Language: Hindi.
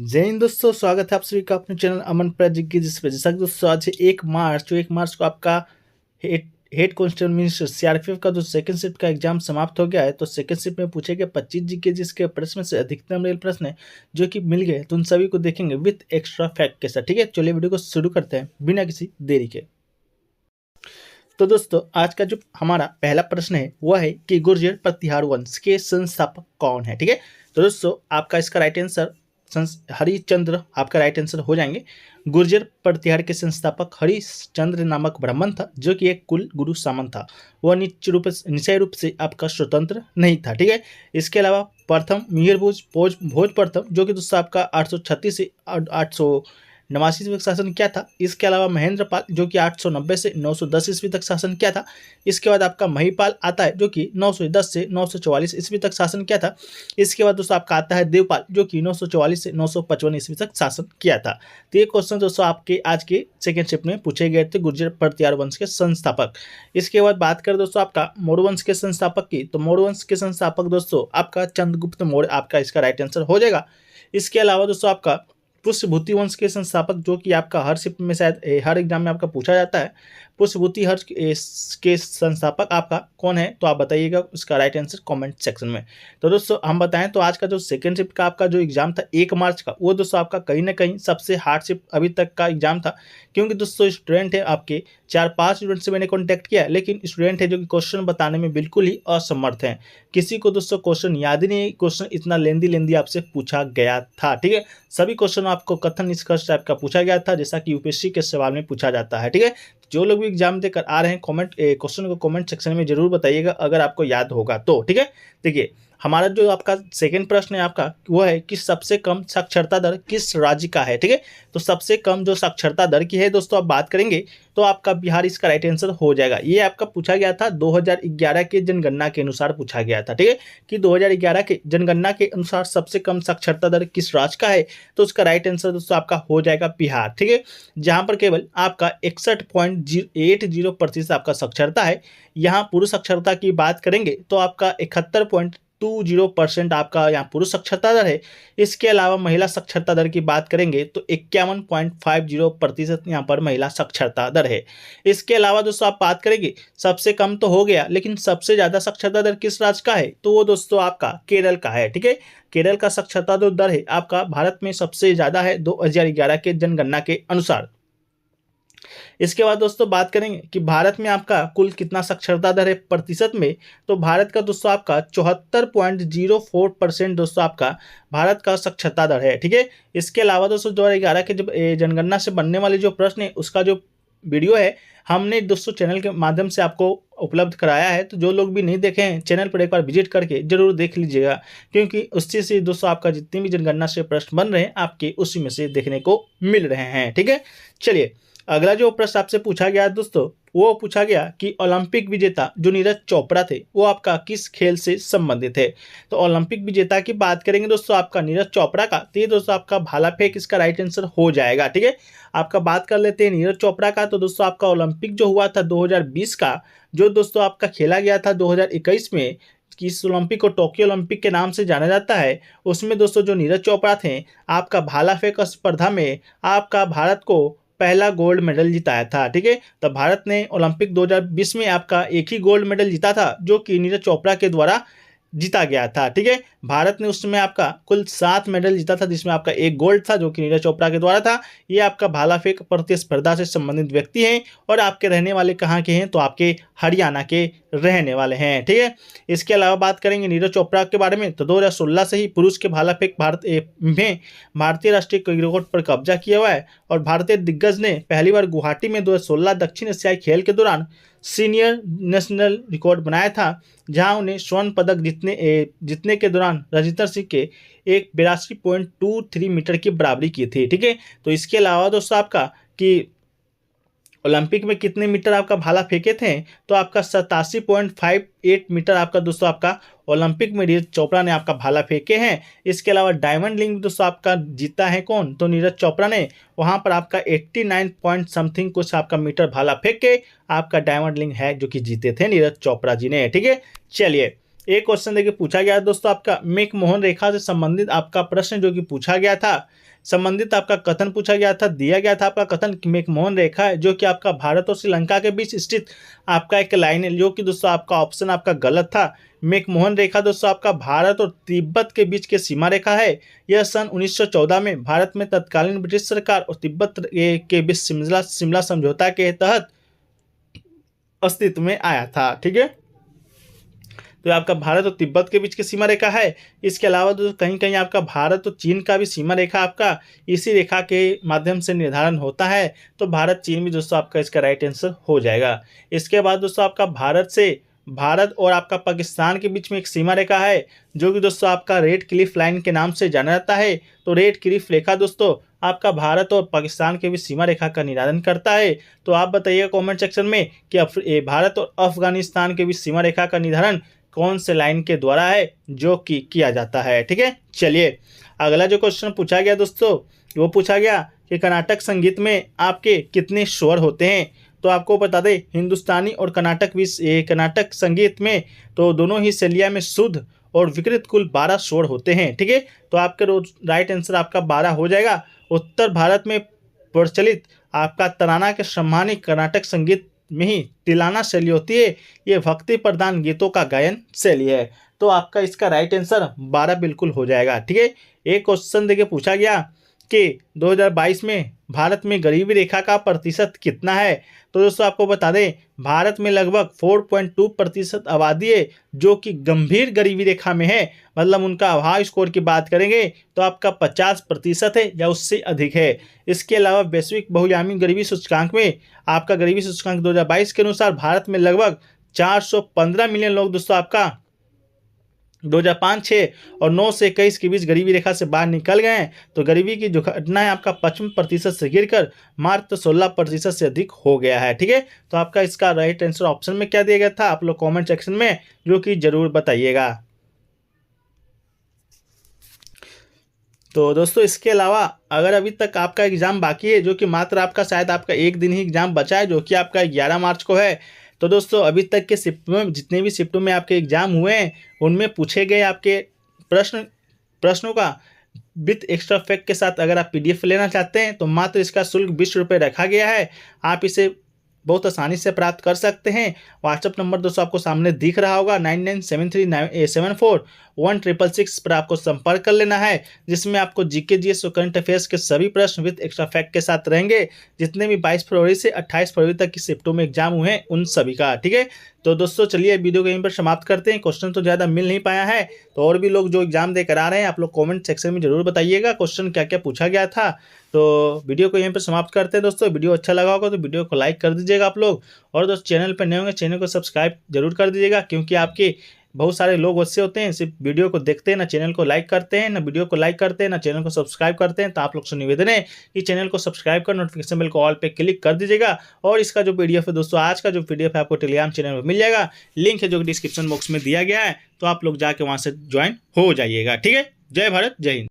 जय हिंद दोस्तों, स्वागत है आप सभी का अपने चैनल अमन प्रजिक की। जिस पे जैसा कि दोस्तों आज है 1 मार्च को आपका head head constable means CRPF का जो सेकंड शिफ्ट का एग्जाम समाप्त हो गया है। तो सेकंड शिफ्ट में पूछे गए 25 जीके जिसके प्रश्न में से अधिकतम रेल प्रश्न है जो कि मिल गए, तो उन सभी को देखेंगे विद एक्स्ट्रा फैक्ट के साथ। ठीक है, चलिए वीडियो को शुरू करते हैं बिना किसी देरी के। तो दोस्तों आज का जो हमारा पहला प्रश्न है वह है कि गुर्जर प्रतिहार वंश के संस्थापक कौन है। ठीक है, तो दोस्तों आपका इसका राइट आंसर हरिश्चंद्र आपका राइट आंसर हो जाएंगे। गुर्जर प्रतिहार के संस्थापक हरिश्चंद्र नामक ब्राह्मण था जो कि एक कुल गुरु सामंत था। वह निश्चय रूप से आपका स्वतंत्र नहीं था। ठीक है, इसके अलावा प्रथम मिहिर भोज प्रथम जो कि दोस्तों आपका 836 से 889 ईस्वी तक शासन किया था। इसके अलावा महेंद्र पाल जो कि 890 से 910 ईस्वी तक शासन किया था। इसके बाद आपका महिपाल आता है जो कि 910 से 944 ईस्वी तक शासन किया था। इसके बाद दोस्तों आपका आता है देवपाल जो कि 944 से 955 ईस्वी तक शासन किया था। तो ये क्वेश्चन दोस्तों आपके आज के सेकेंड शिफ्ट में पूछे गए थे गुर्जर प्रतिहार वंश के संस्थापक। इसके बाद बात करें दोस्तों आपका मौर्य वंश के संस्थापक की, तो मौर्य वंश के संस्थापक दोस्तों आपका चंद्रगुप्त मौर्य आपका इसका राइट आंसर हो जाएगा। इसके अलावा दोस्तों आपका पुष्यभूति वंश के संस्थापक जो कि आपका हर शिफ्ट में शायद हर एग्जाम में आपका पूछा जाता है, पुष्यभूति हर्ष के संस्थापक आपका कौन है, तो आप बताइएगा उसका राइट आंसर कमेंट सेक्शन में। तो दोस्तों हम बताएं तो आज का जो सेकंड शिफ्ट का आपका जो एग्जाम था 1 मार्च का, वो दोस्तों आपका कहीं ना कहीं सबसे हार्ड शिफ्ट अभी तक का एग्जाम था। क्योंकि दोस्तों स्टूडेंट है आपके 4-5 स्टूडेंट से मैंने कॉन्टैक्ट किया, लेकिन स्टूडेंट है जो कि क्वेश्चन बताने में बिल्कुल ही असमर्थ हैं। किसी को दोस्तों क्वेश्चन याद ही नहीं, क्वेश्चन इतना लेंदी आपसे पूछा गया था। ठीक है, सभी क्वेश्चन आपको कथन निष्कर्ष टाइप का पूछा गया था जैसा कि यूपीएससी के सवाल में पूछा जाता है। ठीक है, जो लोग भी एग्जाम देकर आ रहे हैं क्वेश्चन को कमेंट सेक्शन में जरूर बताइएगा अगर आपको याद होगा तो। ठीक है, देखिए हमारा जो आपका सेकंड प्रश्न है आपका वो है कि सबसे कम साक्षरता दर किस राज्य का है। ठीक है, तो सबसे कम जो साक्षरता दर की है दोस्तों आप बात करेंगे तो आपका बिहार इसका राइट आंसर हो जाएगा। ये आपका पूछा गया था 2011 के जनगणना के अनुसार पूछा गया था। ठीक है, कि 2011 के जनगणना के अनुसार सबसे कम साक्षरता दर किस राज्य का है, तो उसका राइट आंसर दोस्तों आपका हो जाएगा बिहार। ठीक है, जहां पर केवल आपका 61.80% आपका साक्षरता है। यहाँ पुरुष साक्षरता की बात करेंगे तो आपका 71.20% आपका यहाँ पुरुष साक्षरता दर है। इसके अलावा महिला साक्षरता दर की बात करेंगे तो 51.50% यहाँ पर महिला साक्षरता दर है। इसके अलावा दोस्तों आप बात करेंगे सबसे कम तो हो गया, लेकिन सबसे ज्यादा साक्षरता दर किस राज्य का है, तो वो दोस्तों आपका केरल का है। ठीक है, केरल का साक्षरता जो दर है आपका भारत में सबसे ज्यादा है 2011 के जनगणना के अनुसार। इसके बाद दोस्तों बात करेंगे कि भारत में आपका कुल कितना साक्षरता दर है प्रतिशत में, तो भारत का दोस्तों आपका 74.04% दोस्तों आपका भारत का साक्षरता दर है। ठीक है, इसके अलावा दोस्तों 2011 के जब जनगणना से बनने वाले जो प्रश्न है उसका जो वीडियो है हमने दोस्तों चैनल के माध्यम से आपको उपलब्ध कराया है। तो जो लोग भी नहीं देखे हैं चैनल पर एक बार विजिट करके जरूर देख लीजिएगा, क्योंकि उससे से दोस्तों आपका जितने भी जनगणना से प्रश्न बन रहे हैं आपके उसी में से देखने को मिल रहे हैं। ठीक है, चलिए अगला जो प्रश्न आपसे पूछा गया दोस्तों वो पूछा गया कि ओलंपिक विजेता जो नीरज चोपड़ा थे वो आपका किस खेल से संबंधित है। तो ओलंपिक विजेता की बात करेंगे दोस्तों आपका नीरज चोपड़ा का, तो ये दोस्तों आपका भाला फेंक इसका राइट आंसर हो जाएगा। ठीक है, आपका बात कर लेते हैं नीरज चोपड़ा का, तो दोस्तों आपका ओलंपिक जो हुआ था 2020 का, जो दोस्तों आपका खेला गया था 2021 में, कि इस ओलंपिक को टोक्यो ओलंपिक के नाम से जाना जाता है, उसमें दोस्तों जो नीरज चोपड़ा थे आपका भाला फेंक स्पर्धा में आपका भारत को पहला गोल्ड मेडल जिताया था। ठीक है, तो भारत ने ओलंपिक 2020 में आपका एक ही गोल्ड मेडल जीता था जो कि नीरज चोपड़ा के द्वारा जीता गया था। ठीक है, भारत ने उस समय आपका कुल 7 मेडल जीता था जिसमें आपका एक गोल्ड था जो कि नीरज चोपड़ा के द्वारा था। ये आपका भाला फेंक प्रतिस्पर्धा से संबंधित व्यक्ति हैं और आपके रहने वाले कहाँ के हैं, तो आपके हरियाणा के रहने वाले हैं। ठीक है, इसके अलावा बात करेंगे नीरज चोपड़ा के बारे में, तो 2016 से ही पुरुष के भाला फेंक में भारतीय राष्ट्रीय रिकॉर्ड पर कब्जा किया हुआ है। और भारतीय दिग्गज ने पहली बार गुवाहाटी में 2016 दक्षिण एशियाई खेल के दौरान सीनियर नेशनल रिकॉर्ड बनाया था, जहां उन्हें स्वर्ण पदक जीतने के दौरान रजिंदर सिंह के एक 82.23 मीटर की बराबरी की थी। ठीक है, तो इसके अलावा दोस्तों आपका कि ओलंपिक में कितने मीटर आपका भाला फेंके थे, तो आपका 87.58 मीटर आपका दोस्तों आपका ओलंपिक में नीरज चोपड़ा ने आपका भाला फेंके हैं। इसके अलावा डायमंड लिंग दोस्तों आपका जीता है कौन, तो नीरज चोपड़ा ने, वहां पर आपका 89 पॉइंट समथिंग कुछ आपका मीटर भाला फेंक के आपका डायमंड लिंग है जो कि जीते थे नीरज चोपड़ा जी ने। ठीक है, चलिए एक क्वेश्चन देखिए पूछा गया है दोस्तों आपका मैकमोहन रेखा से संबंधित आपका प्रश्न जो कि पूछा गया था, संबंधित आपका कथन पूछा गया था, दिया गया था आपका कथन कि मैकमोहन रेखा है जो कि आपका भारत और श्रीलंका के बीच स्थित आपका एक लाइन है, जो कि दोस्तों आपका ऑप्शन आपका गलत था। मैकमोहन रेखा दोस्तों आपका भारत और तिब्बत के बीच की सीमा रेखा है। यह सन 1914 में भारत में तत्कालीन ब्रिटिश सरकार और तिब्बत के बीच शिमला शिमला समझौता के तहत अस्तित्व में आया था। ठीक है, तो ये आपका भारत और तिब्बत के बीच की सीमा रेखा है। इसके अलावा दोस्तों कहीं कहीं आपका भारत और चीन का भी सीमा रेखा आपका इसी रेखा के माध्यम से निर्धारण होता है। तो भारत चीन भी दोस्तों आपका इसका राइट आंसर हो जाएगा। इसके बाद दोस्तों आपका भारत और आपका पाकिस्तान के बीच में एक सीमा रेखा है जो कि दोस्तों आपका रेड क्लिफ लाइन के नाम से जाना जाता है। तो रेड क्लिफ रेखा दोस्तों आपका भारत और पाकिस्तान के बीच सीमा रेखा का निर्धारण करता है। तो आप बताइएगा कमेंट सेक्शन में कि भारत और अफगानिस्तान के बीच सीमा रेखा का निर्धारण कौन से लाइन के द्वारा है जो कि किया जाता है। ठीक है, चलिए अगला जो क्वेश्चन पूछा गया दोस्तों वो पूछा गया कि कर्नाटक संगीत में आपके कितने स्वर होते हैं। तो आपको बता दें हिंदुस्तानी और कर्नाटक संगीत में तो दोनों ही शैलियाँ में शुद्ध और विकृत कुल 12 स्वर होते हैं। ठीक है, तो आपके राइट आंसर आपका 12 हो जाएगा। उत्तर भारत में प्रचलित आपका तराना के सम्मानी कर्नाटक संगीत में ही तिलाना शैली होती है। ये भक्ति प्रधान गीतों का गायन शैली है। तो आपका इसका राइट आंसर 12 बिल्कुल हो जाएगा। ठीक है, एक क्वेश्चन देखिए पूछा गया कि 2022 में भारत में गरीबी रेखा का प्रतिशत कितना है। तो दोस्तों आपको बता दें भारत में लगभग 4.2% आबादी है जो कि गंभीर गरीबी रेखा में है, मतलब उनका अभाव स्कोर की बात करेंगे तो आपका 50% है या उससे अधिक है। इसके अलावा वैश्विक बहुआयामी गरीबी सूचकांक में आपका गरीबी सूचकांक 2022 के अनुसार भारत में लगभग 415 मिलियन लोग दोस्तों आपका 2005-6 और 9 से 21 के बीच गरीबी रेखा से बाहर निकल गए हैं। तो गरीबी की जो घटना है आपका 55% से गिरकर मात्र 16% से अधिक हो गया है। ठीक है, तो आपका इसका राइट आंसर ऑप्शन में क्या दिया गया था आप लोग कमेंट सेक्शन में जो कि जरूर बताइएगा। तो दोस्तों इसके अलावा अगर अभी तक आपका एग्जाम बाकी है जो कि मात्र आपका शायद आपका एक दिन ही एग्जाम बचा है जो कि आपका 11 मार्च को है। तो दोस्तों अभी तक के शिफ्ट में जितने भी शिफ्टों में आपके एग्जाम हुए हैं उनमें पूछे गए आपके प्रश्नों का विथ एक्स्ट्रा फैक्ट के साथ अगर आप PDF लेना चाहते हैं तो मात्र इसका शुल्क 20 रुपये रखा गया है। आप इसे बहुत आसानी से प्राप्त कर सकते हैं। व्हाट्सअप नंबर दोस्तों आपको सामने दिख रहा होगा 9973741666 पर आपको संपर्क कर लेना है, जिसमें आपको GK GS और करंट अफेयर्स के सभी प्रश्न विद एक्स्ट्रा फैक्ट के साथ रहेंगे जितने भी 22 फरवरी से 28 फरवरी तक की शिफ्टों में एग्जाम हुए हैं उन सभी का। ठीक है, तो दोस्तों चलिए वीडियो को यहीं पर समाप्त करते हैं। क्वेश्चन तो ज़्यादा मिल नहीं पाया है तो और भी लोग जो एग्जाम देकर आ रहे हैं आप लोग कमेंट सेक्शन में जरूर बताइएगा क्वेश्चन क्या क्या पूछा गया था। तो वीडियो को यहीं पर समाप्त करते हैं दोस्तों। वीडियो अच्छा लगा होगा तो वीडियो को लाइक कर दीजिएगा आप लोग, और दोस्तों चैनल पर नए होंगे चैनल को सब्सक्राइब जरूर कर दीजिएगा क्योंकि आपके बहुत सारे लोग वैसे होते हैं सिर्फ वीडियो को देखते हैं ना चैनल को लाइक करते हैं, ना वीडियो को लाइक करते हैं, ना चैनल को सब्सक्राइब करते हैं। तो आप लोग से निवेदन है कि चैनल को सब्सक्राइब कर नोटिफिकेशन बेल को ऑल पे क्लिक कर दीजिएगा। और इसका जो PDF है दोस्तों आज का जो PDF है आपको टेलीग्राम चैनल में मिल जाएगा, लिंक है जो डिस्क्रिप्शन बॉक्स में दिया गया है, तो आप लोग जाके वहाँ से ज्वाइन हो जाइएगा। ठीक है, जय भारत जय हिंद।